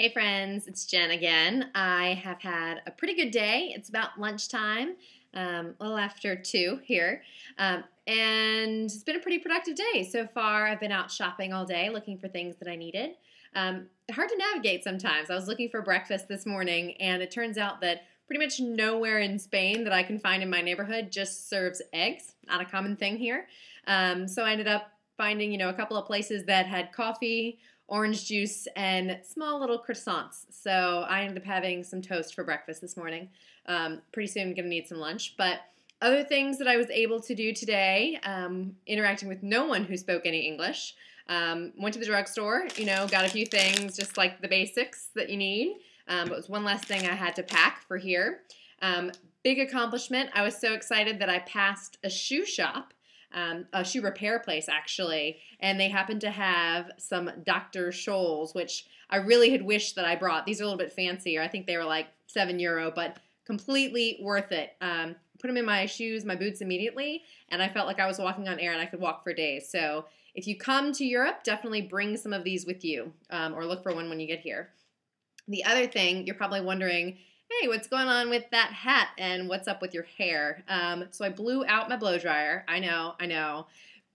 Hey friends, it's Jen again. I have had a pretty good day. It's about lunchtime, a little after 2 here, and it's been a pretty productive day. So far, I've been out shopping all day looking for things that I needed. Hard to navigate sometimes. I was looking for breakfast this morning, and it turns out that pretty much nowhere in Spain that I can find in my neighborhood just serves eggs. Not a common thing here. So I ended up finding, a couple of places that had coffee, orange juice, and small little croissants. So I ended up having some toast for breakfast this morning. Pretty soon I'm going to need some lunch. But other things that I was able to do today, interacting with no one who spoke any English. Went to the drugstore, got a few things, just like the basics that you need. But it was one last thing I had to pack for here. Big accomplishment. I was so excited that I passed a shoe shop. A shoe repair place, actually, and they happened to have some Dr. Scholl's, which I really had wished that I brought. These are a little bit fancier. I think they were like €7, but completely worth it. Put them in my shoes, my boots immediately, and I felt like I was walking on air and I could walk for days. So if you come to Europe, definitely bring some of these with you, or look for one when you get here. The other thing, you're probably wondering, hey, what's going on with that hat and what's up with your hair? So I blew out my blow dryer. I know.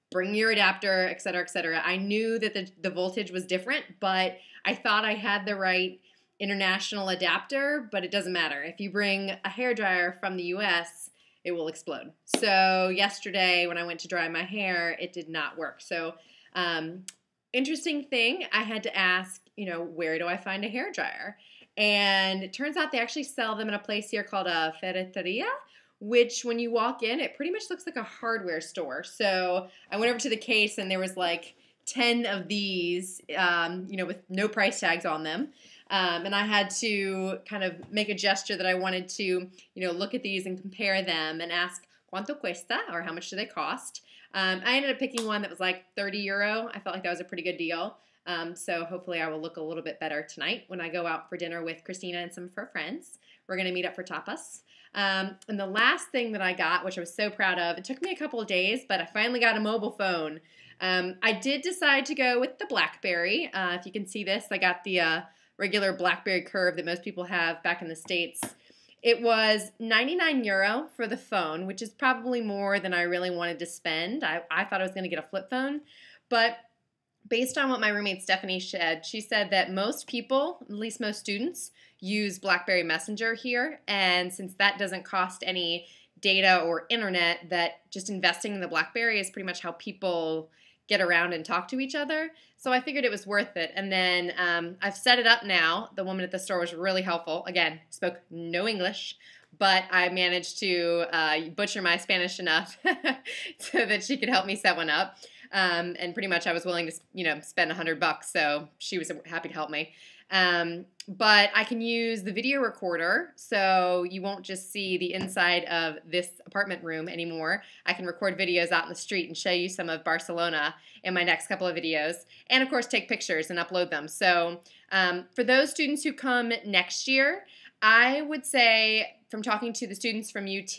Bring your adapter, et cetera, et cetera. I knew that the voltage was different, but I thought I had the right international adapter, but it doesn't matter. If you bring a hair dryer from the US, it will explode. So yesterday when I went to dry my hair, it did not work. So interesting thing, I had to ask, where do I find a hair dryer? And it turns out they actually sell them in a place here called a ferreteria, which when you walk in, it pretty much looks like a hardware store. So I went over to the case and there was like 10 of these, with no price tags on them. And I had to kind of make a gesture that I wanted to, look at these and compare them and ask, ¿cuánto cuesta? Or how much do they cost? I ended up picking one that was like €30. I felt like that was a pretty good deal. So hopefully I will look a little bit better tonight when I go out for dinner with Christina and some of her friends. We're going to meet up for tapas. And the last thing that I got, which I was so proud of, it took me a couple of days, but I finally got a mobile phone. I did decide to go with the BlackBerry. If you can see this, I got the regular BlackBerry Curve that most people have back in the States. It was €99 for the phone, which is probably more than I really wanted to spend. I thought I was going to get a flip phone, but based on what my roommate Stephanie said, she said that most people, at least most students, use BlackBerry Messenger here, and since that doesn't cost any data or internet, that just investing in the BlackBerry is pretty much how people get around and talk to each other. So I figured it was worth it, and then I've set it up now. The woman at the store was really helpful. Again, spoke no English, but I managed to butcher my Spanish enough so that she could help me set one up. And pretty much I was willing to, spend $100, so she was happy to help me. But I can use the video recorder, so you won't just see the inside of this apartment room anymore. I can record videos out in the street and show you some of Barcelona in my next couple of videos, and of course take pictures and upload them. So for those students who come next year, I would say, from talking to the students from UT,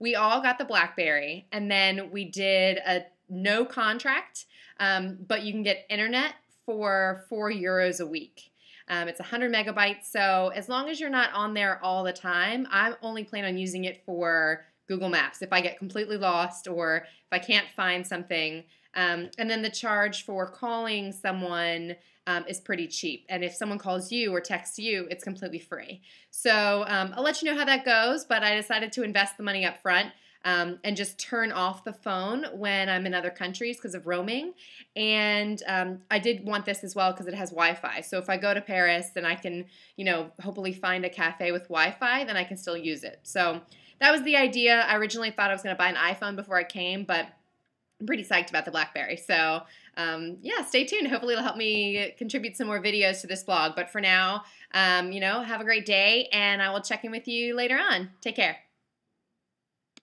we all got the BlackBerry, and then we did a no contract, but you can get internet for €4 a week. It's 100 megabytes, so as long as you're not on there all the time, I only plan on using it for Google Maps if I get completely lost or if I can't find something. And then the charge for calling someone is pretty cheap. And if someone calls you or texts you, it's completely free. So I'll let you know how that goes, but I decided to invest the money up front. And just turn off the phone when I'm in other countries because of roaming. And I did want this as well because it has Wi-Fi. So if I go to Paris and I can, hopefully find a cafe with Wi-Fi, then I can still use it. So that was the idea. I originally thought I was going to buy an iPhone before I came, but I'm pretty psyched about the BlackBerry. So yeah, stay tuned. Hopefully it'll help me contribute some more videos to this blog. But for now, have a great day, and I will check in with you later on. Take care.